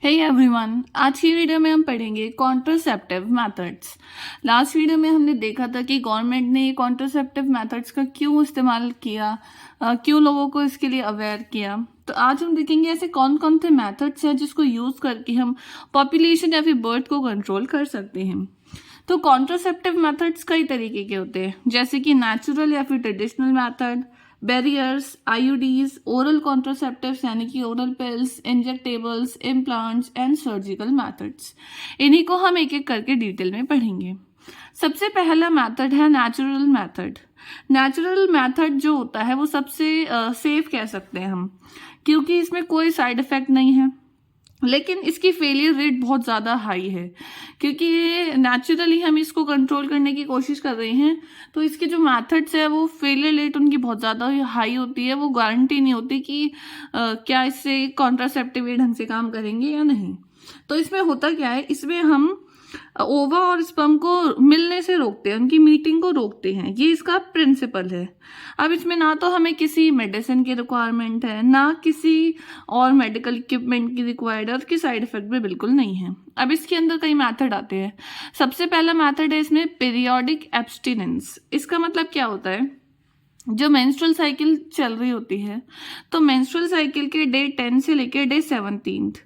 Hey everyone, आज की video में हम पढ़ेंगे कॉन्ट्रासेप्टिव मेथड्स। लास्ट वीडियो में हमने देखा था कि गवर्नमेंट ने कॉन्ट्रासेप्टिव मेथड्स का क्यों इस्तेमाल किया, क्यों लोगों को इसके लिए अवेयर किया। तो आज हम देखेंगे ऐसे कौन कौन से मेथड्स हैं जिसको यूज करके हम पॉपुलेशन या फिर बर्थ को कंट्रोल कर सकते हैं। तो कॉन्ट्रासेप्टिव मेथड्स कई तरीके के होते हैं, जैसे कि नेचुरल या फिर traditional method, barriers, IUDs, oral contraceptives यानी कि oral pills, injectables, implants and surgical methods. इन्हीं को हम एक एक करके डिटेल में पढ़ेंगे। सबसे पहला मेथड है नेचुरल मेथड। नेचुरल मेथड जो होता है वो सबसे सेफ कह सकते हैं हम, क्योंकि इसमें कोई साइड इफेक्ट नहीं है, लेकिन इसकी फेलियर रेट बहुत ज़्यादा हाई है। क्योंकि ये नेचुरली हम इसको कंट्रोल करने की कोशिश कर रहे हैं, तो इसके जो मेथड्स है वो फेलियर रेट उनकी बहुत ज़्यादा हाई होती है। वो गारंटी नहीं होती कि क्या इससे कॉन्ट्रासेप्टिव ढंग से काम करेंगे या नहीं। तो इसमें होता क्या है, इसमें हम ओवा और स्पर्म को मिलने से रोकते हैं, उनकी मीटिंग को रोकते हैं। ये इसका प्रिंसिपल है। अब इसमें ना तो हमें किसी मेडिसिन की रिक्वायरमेंट है, ना किसी और मेडिकल इक्विपमेंट की रिक्वायर्ड है, और उसकी साइड इफेक्ट भी बिल्कुल नहीं है। अब इसके अंदर कई मेथड आते हैं। सबसे पहला मेथड है इसमें पीरियोडिक एब्स्टिनेंस। इसका मतलब क्या होता है, जो मेंस्ट्रुअल साइकिल चल रही होती है, तो मेंस्ट्रुअल साइकिल के डे 10 से लेकर डे 17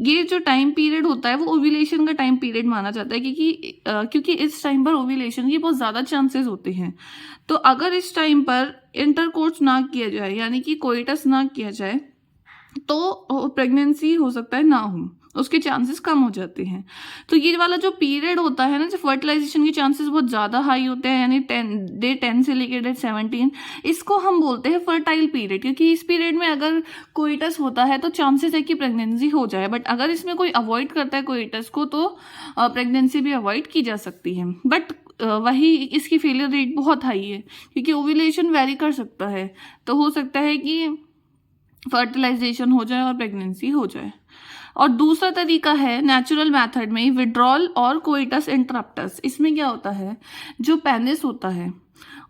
ये जो टाइम पीरियड होता है वो ओव्यूलेशन का टाइम पीरियड माना जाता है, क्योंकि इस टाइम पर ओव्यूलेशन की बहुत ज़्यादा चांसेस होते हैं। तो अगर इस टाइम पर इंटरकोर्स ना किया जाए, यानी कि कोइटस ना किया जाए, तो प्रेगनेंसी हो सकता है ना हो, उसके चांसेस कम हो जाते हैं। तो ये वाला जो पीरियड होता है ना, जो फर्टिलाइजेशन के चांसेस बहुत ज़्यादा हाई होते हैं, यानी डे 10 से लेकर डे 17, इसको हम बोलते हैं फर्टाइल पीरियड। क्योंकि इस पीरियड में अगर कोइटस होता है तो चांसेस है कि प्रेगनेंसी हो जाए, बट अगर इसमें कोई अवॉइड करता है कोइटस को, तो प्रेगनेंसी भी अवॉइड की जा सकती है। बट वही इसकी फेलियर रेट बहुत हाई है, क्योंकि ओव्यूलेशन वेरी कर सकता है। तो हो सकता है कि फर्टिलाइजेशन हो जाए और प्रेगनेंसी हो जाए। और दूसरा तरीका है नेचुरल मेथड में विड्रॉल और कोइटस इंटरप्टस। इसमें क्या होता है, जो पेनिस होता है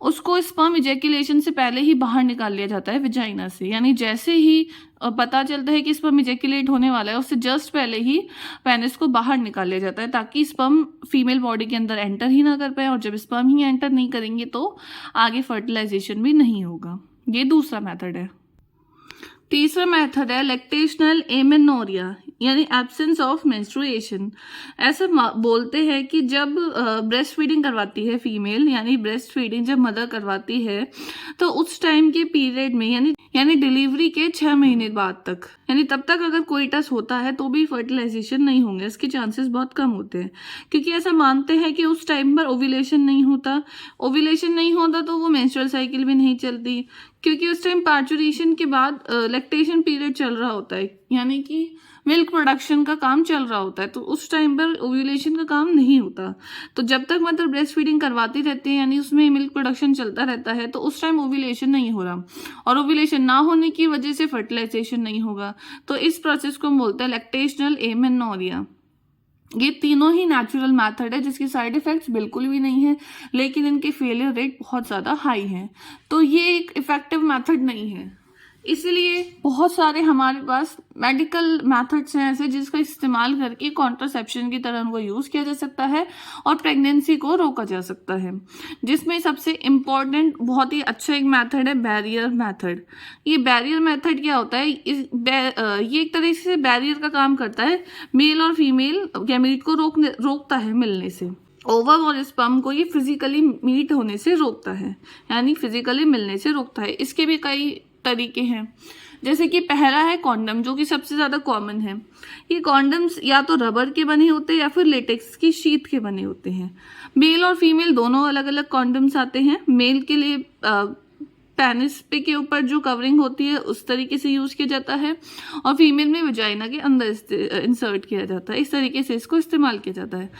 उसको स्पर्म इजैकुलेशन से पहले ही बाहर निकाल लिया जाता है विजाइना से। यानी जैसे ही पता चलता है कि स्पर्म इजैकुलेट होने वाला है, उससे जस्ट पहले ही पेनिस को बाहर निकाल लिया जाता है, ताकि स्पर्म फीमेल बॉडी के अंदर एंटर ही ना कर पाए। और जब स्पर्म ही एंटर नहीं करेंगे तो आगे फर्टिलाइजेशन भी नहीं होगा। ये दूसरा मेथड है। तीसरा मेथड है लैक्टेशनल एमेनोरिया, यानी एब्सेंस ऑफ मेंस्ट्रुएशन। ऐसे बोलते हैं कि जब ब्रेस्ट फीडिंग करवाती है फीमेल, यानी ब्रेस्ट फीडिंग जब मदर करवाती है, तो उस टाइम के पीरियड में, यानी डिलीवरी के 6 महीने बाद तक, यानी तब तक अगर कोइटस होता है तो भी फर्टिलाइजेशन नहीं होंगे, इसके चांसेस बहुत कम होते हैं। क्योंकि ऐसा मानते हैं कि उस टाइम पर ओव्यूलेशन नहीं होता तो वो मेंस्ट्रुअल साइकिल भी नहीं चलती, क्योंकि उस टाइम पार्चुरेशन के बाद लैक्टेशन पीरियड चल रहा होता है, यानी कि मिल्क प्रोडक्शन का काम चल रहा होता है। तो उस टाइम पर ओव्यूलेशन का काम नहीं होता। तो जब तक मदर ब्रेस्ट फीडिंग करवाती रहती है, यानी उसमें मिल्क प्रोडक्शन चलता रहता है, तो उस टाइम ओव्यूलेशन नहीं हो रहा, और ओव्यूलेशन ना होने की वजह से फर्टिलाइजेशन नहीं होगा। तो इस प्रोसेस को हम बोलते हैं लैक्टेशनल एमेनोरिया। ये तीनों ही नेचुरल मेथड है, जिसकी साइड इफेक्ट्स बिल्कुल भी नहीं है, लेकिन इनके फेलियर रेट बहुत ज़्यादा हाई है। तो ये एक इफेक्टिव मेथड नहीं है, इसलिए बहुत सारे हमारे पास मेडिकल मेथड्स हैं ऐसे, जिसका इस्तेमाल करके कॉन्ट्रासेप्शन की तरह उनको यूज़ किया जा सकता है और प्रेगनेंसी को रोका जा सकता है। जिसमें सबसे इम्पॉर्टेंट बहुत ही अच्छा एक मेथड है बैरियर मेथड। ये बैरियर मेथड क्या होता है, ये एक तरह से बैरियर का काम करता है, मेल और फीमेल गैमीट को रोकता है मिलने से। ओवम और स्पर्म को ये फिजिकली मीट होने से रोकता है, यानी फिजिकली मिलने से रोकता है। इसके भी कई तरीके हैं, जैसे कि पहला है कॉन्डम, जो कि सबसे ज़्यादा कॉमन है। ये कॉन्डम्स या तो रबर के बने होते हैं या फिर लेटेक्स की शीट के बने होते हैं। मेल और फीमेल दोनों अलग अलग कॉन्डम्स आते हैं। मेल के लिए पेनिस पे के ऊपर जो कवरिंग होती है उस तरीके से यूज़ किया जाता है, और फीमेल में वजाइना के अंदर इंसर्ट किया जाता है। इस तरीके से इसको इस्तेमाल किया जाता है।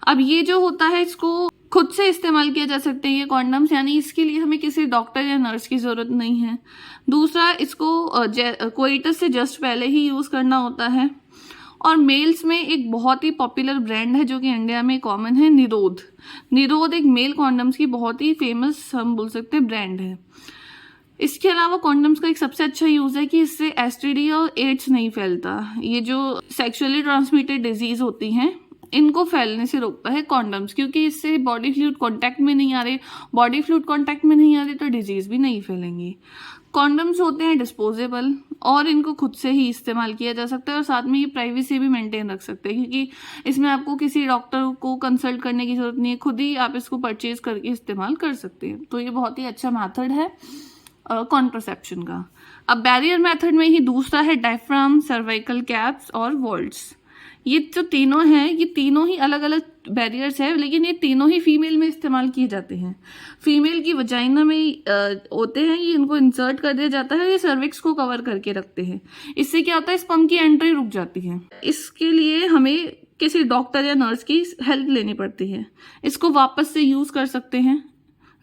अब ये जो होता है, इसको खुद से इस्तेमाल किया जा सकते हैं ये कॉन्डम्स, यानी इसके लिए हमें किसी डॉक्टर या नर्स की ज़रूरत नहीं है। दूसरा, इसको कोइटस से जस्ट पहले ही यूज़ करना होता है। और मेल्स में एक बहुत ही पॉपुलर ब्रांड है जो कि इंडिया में कॉमन है, निरोध एक मेल कॉन्डम्स की बहुत ही फेमस हम बोल सकते हैं ब्रांड है। इसके अलावा कॉन्डम्स का एक सबसे अच्छा यूज़ है कि इससे एसटीडी और एड्स नहीं फैलता। ये जो सेक्सुअली ट्रांसमिटेड डिजीज होती हैं इनको फैलने से रोकता है कॉन्डम्स, क्योंकि इससे बॉडी फ्लूइड कांटेक्ट में नहीं आ रहे, बॉडी फ्लूइड कांटेक्ट में नहीं आ रहे तो डिजीज भी नहीं फैलेंगी। कॉन्डम्स होते हैं डिस्पोजेबल और इनको खुद से ही इस्तेमाल किया जा सकता है, और साथ में ये प्राइवेसी भी मेंटेन रख सकते हैं, क्योंकि इसमें आपको किसी डॉक्टर को कंसल्ट करने की जरूरत नहीं है, खुद ही आप इसको परचेज करके इस्तेमाल कर सकते हैं। तो ये बहुत ही अच्छा मेथड है कॉन्ट्रासेप्शन का। अब बैरियर मेथड में ही दूसरा है डायफ्राम, सर्वाइकल कैप्स और वॉल्ट्स। ये जो तीनों हैं ये तीनों ही अलग अलग बैरियर्स है, लेकिन ये तीनों ही फीमेल में इस्तेमाल किए जाते हैं। फीमेल की वजाइना में होते हैं, ये इनको इंसर्ट कर दिया जाता है, ये सर्विक्स को कवर करके रखते हैं। इससे क्या होता है, स्पर्म की एंट्री रुक जाती है। इसके लिए हमें किसी डॉक्टर या नर्स की हेल्प लेनी पड़ती है। इसको वापस से यूज कर सकते हैं,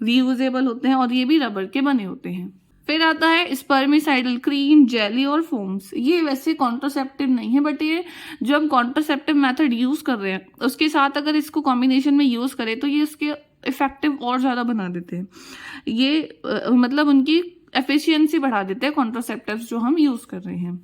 रीयूजेबल होते हैं और ये भी रबर के बने होते हैं। फिर आता है स्पर्मिसाइडल क्रीम, जेली और फोम्स। ये वैसे कॉन्ट्रासेप्टिव नहीं है, बट ये जो हम कॉन्ट्रासेप्टिव मेथड यूज कर रहे हैं उसके साथ अगर इसको कॉम्बिनेशन में यूज करें तो ये इसके इफेक्टिव और ज़्यादा बना देते हैं। ये मतलब उनकी एफिशिएंसी बढ़ा देते हैं कॉन्ट्रासेप्टिव्स जो हम यूज कर रहे हैं।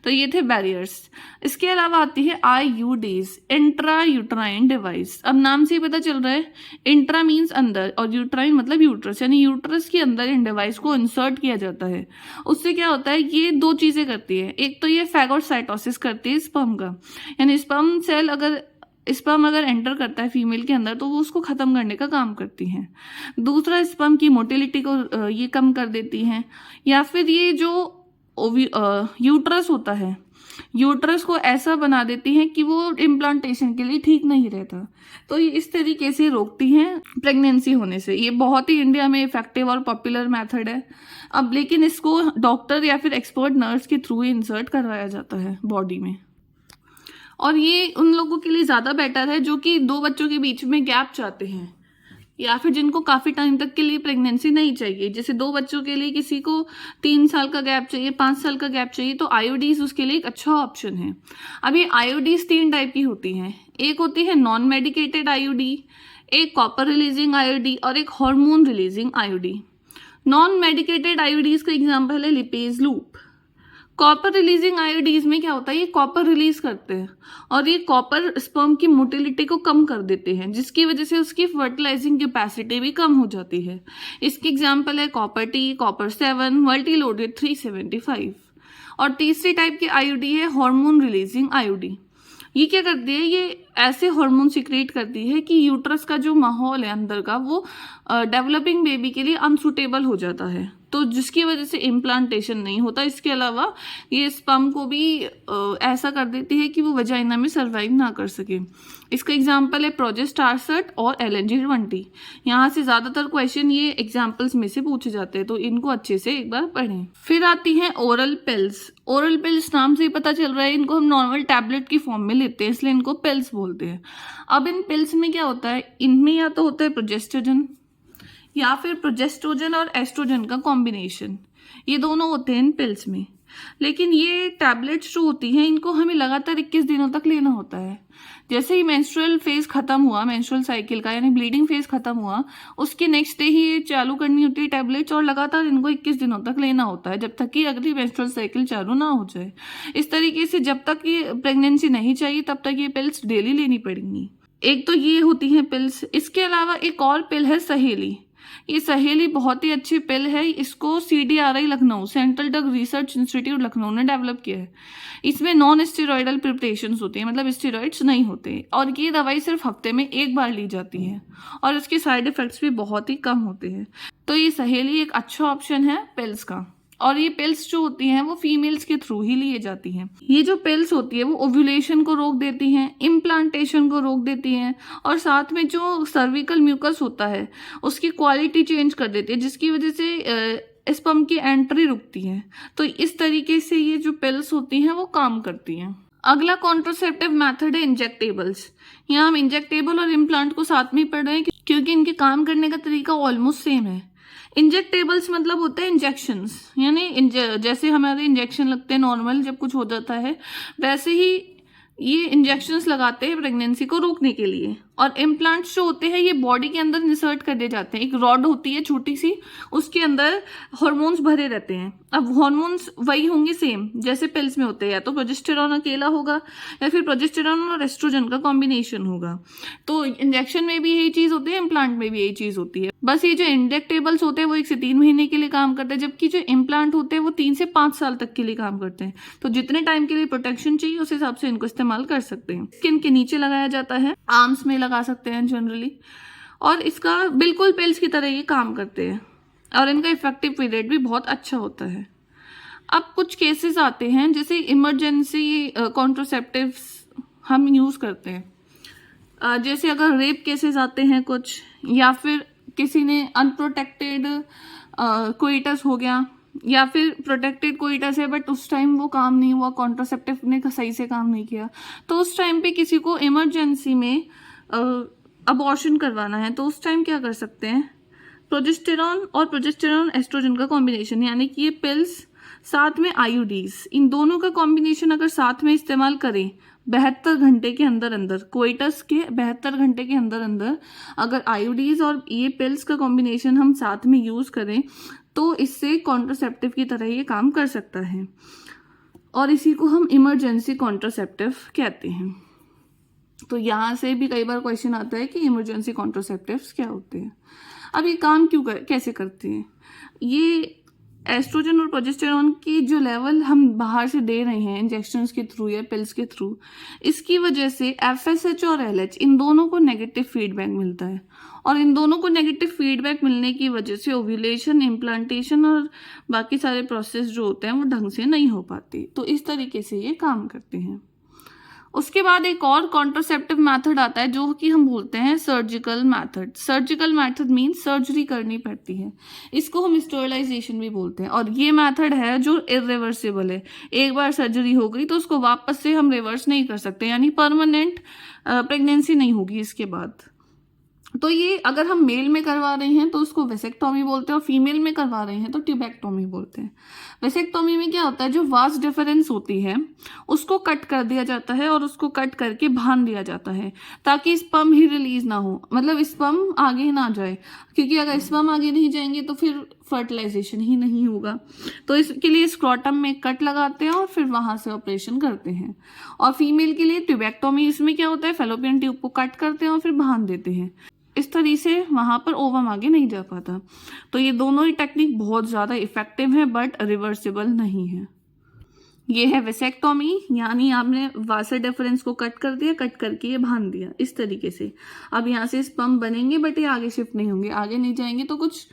तो ये थे बैरियर्स। इसके अलावा आती है IUDs, इंट्रा यूट्राइन डिवाइस। अब नाम से ही पता चल रहा है, इंट्रा मीन्स अंदर और यूट्राइन मतलब यूट्रस, यानी यूट्रस के अंदर इन डिवाइस को इंसर्ट किया जाता है। उससे क्या होता है, ये दो चीजें करती है। एक तो ये फैगोसाइटोसिस करती है स्पर्म का, यानी स्पर्म अगर एंटर करता है फीमेल के अंदर तो वो उसको खत्म करने का काम करती हैं। दूसरा, स्पर्म की मोटिलिटी को ये कम कर देती हैं। या फिर ये जो यूट्रस होता है, यूट्रस को ऐसा बना देती हैं कि वो इम्प्लांटेशन के लिए ठीक नहीं रहता। तो ये इस तरीके से रोकती हैं प्रेगनेंसी होने से। ये बहुत ही इंडिया में इफेक्टिव और पॉपुलर मेथड है। अब लेकिन इसको डॉक्टर या फिर एक्सपर्ट नर्स के थ्रू ही इंसर्ट करवाया जाता है बॉडी में, और ये उन लोगों के लिए ज़्यादा बेटर है जो कि 2 बच्चों के बीच में गैप चाहते हैं, या फिर जिनको काफ़ी टाइम तक के लिए प्रेगनेंसी नहीं चाहिए। जैसे 2 बच्चों के लिए किसी को 3 साल का गैप चाहिए, 5 साल का गैप चाहिए, तो IUDs उसके लिए एक अच्छा ऑप्शन है। अब ये IUDs 3 टाइप की होती हैं। एक होती है नॉन मेडिकेटेड IUD, एक कॉपर रिलीजिंग IUD और एक hormone releasing IUD। Non medicated IUDs का एग्जाम्पल है lipase loop. Copper releasing IUDs में क्या होता है, ये कॉपर रिलीज करते हैं और ये कॉपर स्पर्म की मोटिलिटी को कम कर देते हैं, जिसकी वजह से उसकी फर्टिलाइजिंग कैपेसिटी भी कम हो जाती है। इसके एग्जांपल है copper T, copper 7, multi loaded 375। और तीसरी टाइप की IUD है हार्मोन रिलीजिंग IUD। ये क्या करती है, ये ऐसे हार्मोन सिक्रेट करती है कि यूट्रस का जो माहौल है अंदर का वो डेवलपिंग बेबी के लिए अनसुटेबल हो जाता है, तो जिसकी वजह से इम्प्लांटेशन नहीं होता। इसके अलावा ये स्पर्म को भी ऐसा कर देती है कि वो वजाइना में सर्वाइव ना कर सके। इसका एग्जाम्पल है प्रोजेस्टारसेट और LNG-20। यहाँ से ज़्यादातर क्वेश्चन ये एग्जाम्पल्स में से पूछे जाते हैं, तो इनको अच्छे से एक बार पढ़ें। फिर आती हैं ओरल पिल्स। ओरल पिल्स नाम से ही पता चल रहा है, इनको हम नॉर्मल टैबलेट की फॉर्म में लेते हैं, इसलिए इनको पिल्स बोलते हैं। अब इन पिल्स में क्या होता है, इनमें या तो होता है प्रोजेस्टेरोन या फिर प्रोजेस्ट्रोजन और एस्ट्रोजन का कॉम्बिनेशन, ये दोनों होते हैं इन पिल्स में। लेकिन ये टैबलेट्स जो होती हैं इनको हमें लगातार 21 दिनों तक लेना होता है। जैसे ही मेंस्ट्रुअल फेज खत्म हुआ, मेंस्ट्रुअल साइकिल का यानी ब्लीडिंग फेज खत्म हुआ, उसके नेक्स्ट डे ही ये चालू करनी होती है टैबलेट्स, और लगातार इनको 21 दिनों तक लेना होता है, जब तक कि अगली मेंस्ट्रुअल साइकिल चालू ना हो जाए। इस तरीके से जब तक ये प्रेगनेंसी नहीं चाहिए तब तक ये पिल्स डेली लेनी पड़ेंगी। एक तो ये होती हैं पिल्स। इसके अलावा एक और पिल है सहेली। ये सहेली बहुत ही अच्छी पिल है। इसको CDRI Lucknow, central drug research institute Lucknow ने डेवलप किया है। इसमें नॉन स्टेरॉयडल प्रिपरेशंस होती हैं, मतलब स्टेरॉइड्स नहीं होते, और ये दवाई सिर्फ हफ्ते में 1 बार ली जाती है और इसके साइड इफेक्ट्स भी बहुत ही कम होते हैं। तो ये सहेली एक अच्छा ऑप्शन है पिल्स का। और ये पिल्स जो होती हैं वो फीमेल्स के थ्रू ही लिए जाती हैं। ये जो पिल्स होती है वो ओव्यूलेशन को रोक देती हैं, इम्प्लांटेशन को रोक देती हैं, और साथ में जो सर्विकल म्यूकस होता है उसकी क्वालिटी चेंज कर देती है, जिसकी वजह से स्पर्म की एंट्री रुकती है। तो इस तरीके से ये जो पिल्स होती हैं वो काम करती हैं। अगला कॉन्ट्रासेप्टिव मेथड है इंजेक्टेबल्स। यहाँ हम इंजेक्टेबल और इम्प्लांट को साथ में पढ़ रहे हैं क्योंकि इनके काम करने का तरीका ऑलमोस्ट सेम है। इंजेक्टेबल्स मतलब होते हैं इंजेक्शंस, यानी जैसे हमारे इंजेक्शन लगते हैं नॉर्मल जब कुछ हो जाता है, वैसे ही ये इंजेक्शंस लगाते हैं प्रेगनेंसी को रोकने के लिए। और इम्प्लांट्स जो होते हैं ये बॉडी के अंदर इंसर्ट कर दिए जाते हैं। एक रॉड होती है छोटी सी, उसके अंदर हॉर्मोन्स भरे रहते हैं। अब हॉर्मोन्स वही होंगे सेम जैसे पिल्स में होते हैं, या तो प्रोजेस्टेरॉन अकेला होगा या फिर प्रोजेस्टेरॉन और एस्ट्रोजन का कॉम्बिनेशन होगा। तो इंजेक्शन में भी यही चीज़ होती है, इम्प्लांट में भी यही चीज़ होती है। बस ये जो इंजेक्टेबल्स होते हैं वो 1 से 3 महीने के लिए काम करते हैं, जबकि जो इम्प्लांट होते हैं वो 3 से 5 साल तक के लिए काम करते हैं। तो जितने टाइम के लिए प्रोटेक्शन चाहिए उस हिसाब से इनको इस्तेमाल कर सकते हैं। स्किन के नीचे लगाया जाता है, आर्म्स में लगा सकते हैं जनरली, और इसका बिल्कुल पिल्स की तरह ये काम करते हैं और इनका इफेक्टिव पीरियड भी बहुत अच्छा होता है। अब कुछ केसेस आते हैं जैसे इमरजेंसी कॉन्ट्रासेप्टिव्स हम यूज़ करते हैं, जैसे अगर रेप केसेस आते हैं कुछ, या फिर किसी ने अनप्रोटेक्टेड कोइटस हो गया, या फिर प्रोटेक्टेड कोइटस है बट उस टाइम वो काम नहीं हुआ, कॉन्ट्रासेप्टिव ने सही से काम नहीं किया, तो उस टाइम पे किसी को इमरजेंसी में अबॉर्शन करवाना है, तो उस टाइम क्या कर सकते हैं, प्रोजेस्टेरॉन और प्रोजेस्टेरॉन एस्ट्रोजन का कॉम्बिनेशन, यानी कि ये पिल्स साथ में आईयूडीज, इन दोनों का कॉम्बिनेशन अगर साथ में इस्तेमाल करें 72 घंटे के अंदर अंदर, कोइटस के 72 घंटे के अंदर अंदर अगर आईयूडीज और ये पिल्स का कॉम्बिनेशन हम साथ में यूज़ करें तो इससे कॉन्ट्रासेप्टिव की तरह ये काम कर सकता है, और इसी को हम इमरजेंसी कॉन्ट्रासेप्टिव कहते हैं। तो यहाँ से भी कई बार क्वेश्चन आता है कि इमरजेंसी कॉन्ट्रासेप्टिव्स क्या होते हैं। अब ये काम कैसे करते हैं, ये एस्ट्रोजन और प्रोजेस्टेरॉन की जो लेवल हम बाहर से दे रहे हैं इंजेक्शंस के थ्रू या पिल्स के थ्रू, इसकी वजह से FSH और LH इन दोनों को नेगेटिव फीडबैक मिलता है, और इन दोनों को नेगेटिव फीडबैक मिलने की वजह से ओव्यूलेशन, इम्प्लांटेशन और बाकी सारे प्रोसेस जो होते हैं वो ढंग से नहीं हो पाती। तो इस तरीके से ये काम करते हैं। उसके बाद एक और कॉन्ट्रासेप्टिव मेथड आता है जो कि हम बोलते हैं surgical method. Surgical method mean surgery करनी पड़ती है, इसको हम स्टरलाइजेशन भी बोलते हैं, और ये मेथड है जो इरिवर्सिबल है। एक बार सर्जरी हो गई तो उसको वापस से हम रिवर्स नहीं कर सकते, यानी परमानेंट प्रेगनेंसी नहीं होगी इसके बाद। तो ये अगर हम मेल में करवा रहे हैं तो उसको वेसेक्टोमी बोलते हैं, और फीमेल में करवा रहे हैं तो ट्यूबेक्टोमी बोलते हैं। वेसेक्टोमी में क्या होता है, जो वास डिफरेंस होती है उसको कट कर दिया जाता है और उसको कट करके बांध दिया जाता है ताकि स्पर्म ही रिलीज ना हो, मतलब स्पर्म आगे ना जाए, क्योंकि अगर स्पर्म आगे नहीं जाएंगे तो फिर फर्टिलाइजेशन ही नहीं होगा। तो इसके लिए स्क्रोटम में कट लगाते हैं और फिर वहां से ऑपरेशन करते हैं। और फीमेल के लिए ट्यूबेक्टोमी, इसमें क्या होता है, फेलोपियन ट्यूब को कट करते हैं और फिर बांध देते हैं। इस तरीके से वहां पर ओवम आगे नहीं जा पाता। तो ये दोनों ही टेक्निक बहुत ज़्यादा इफेक्टिव है बट रिवर्सिबल नहीं है। ये है वेसेक्टोमी, यानी आपने वासा डिफरेंस को कट कर दिया, कट करके ये बांध दिया इस तरीके से। अब यहाँ से स्पर्म बनेंगे बट ये आगे शिफ्ट नहीं होंगे, आगे नहीं जाएंगे, तो कुछ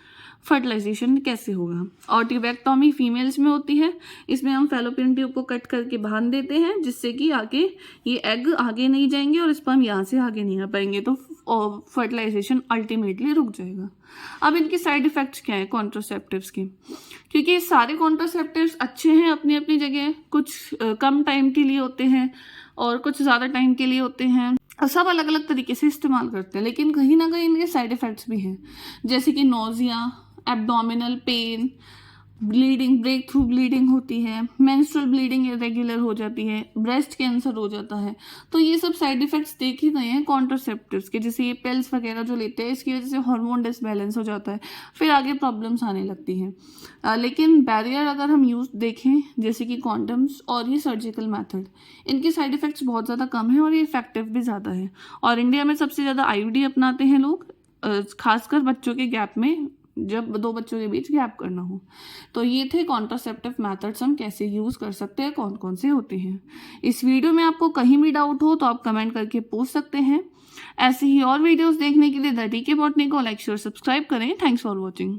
फर्टिलाइजेशन कैसे होगा। और ट्यूबेक्टोमी फीमेल्स में होती है, इसमें हम फेलोपियन ट्यूब को कट करके बांध देते हैं जिससे कि आगे ये एग आगे नहीं जाएंगे और स्पर्म यहाँ से आगे नहीं आ पाएंगे, तो फर्टिलाइजेशन अल्टीमेटली रुक जाएगा। अब इनके साइड इफेक्ट्स क्या है कॉन्ट्रासेप्टिव्स के, क्योंकि सारे कॉन्ट्रासेप्टिव्स अच्छे हैं अपनी अपनी जगह, कुछ कम टाइम के लिए होते हैं और कुछ ज़्यादा टाइम के लिए होते हैं, सब अलग अलग तरीके से इस्तेमाल करते हैं, लेकिन कहीं ना कहीं इनके साइड इफेक्ट्स भी हैं, जैसे कि nausea, abdominal pain, bleeding, break through bleeding होती है, मेंस्ट्रुअल ब्लीडिंग इरेगुलर हो जाती है, ब्रेस्ट कैंसर हो जाता है। तो ये सब साइड इफेक्ट्स देख ही गए हैं कॉन्ट्रासेप्टिव्स के, जैसे ये पिल्स वगैरह जो लेते हैं इसकी वजह से हार्मोन डिसबैलेंस हो जाता है, फिर आगे प्रॉब्लम्स आने लगती हैं। लेकिन बैरियर अगर हम यूज देखें जैसे कि कॉन्डम्स और ये सर्जिकल मैथड, इनके साइड इफेक्ट्स बहुत ज़्यादा कम है और ये इफेक्टिव भी ज़्यादा है। और इंडिया में सबसे ज़्यादा IUD अपनाते हैं लोग, खासकर बच्चों के गैप में, जब 2 बच्चों के बीच गैप करना हो। तो ये थे कॉन्ट्रासेप्टिव मेथड्स हम कैसे यूज़ कर सकते हैं, कौन कौन से होते हैं। इस वीडियो में आपको कहीं भी डाउट हो तो आप कमेंट करके पूछ सकते हैं। ऐसे ही और वीडियोस देखने के लिए द DK बॉटनी को लाइक शेयर सब्सक्राइब करें। Thanks for watching.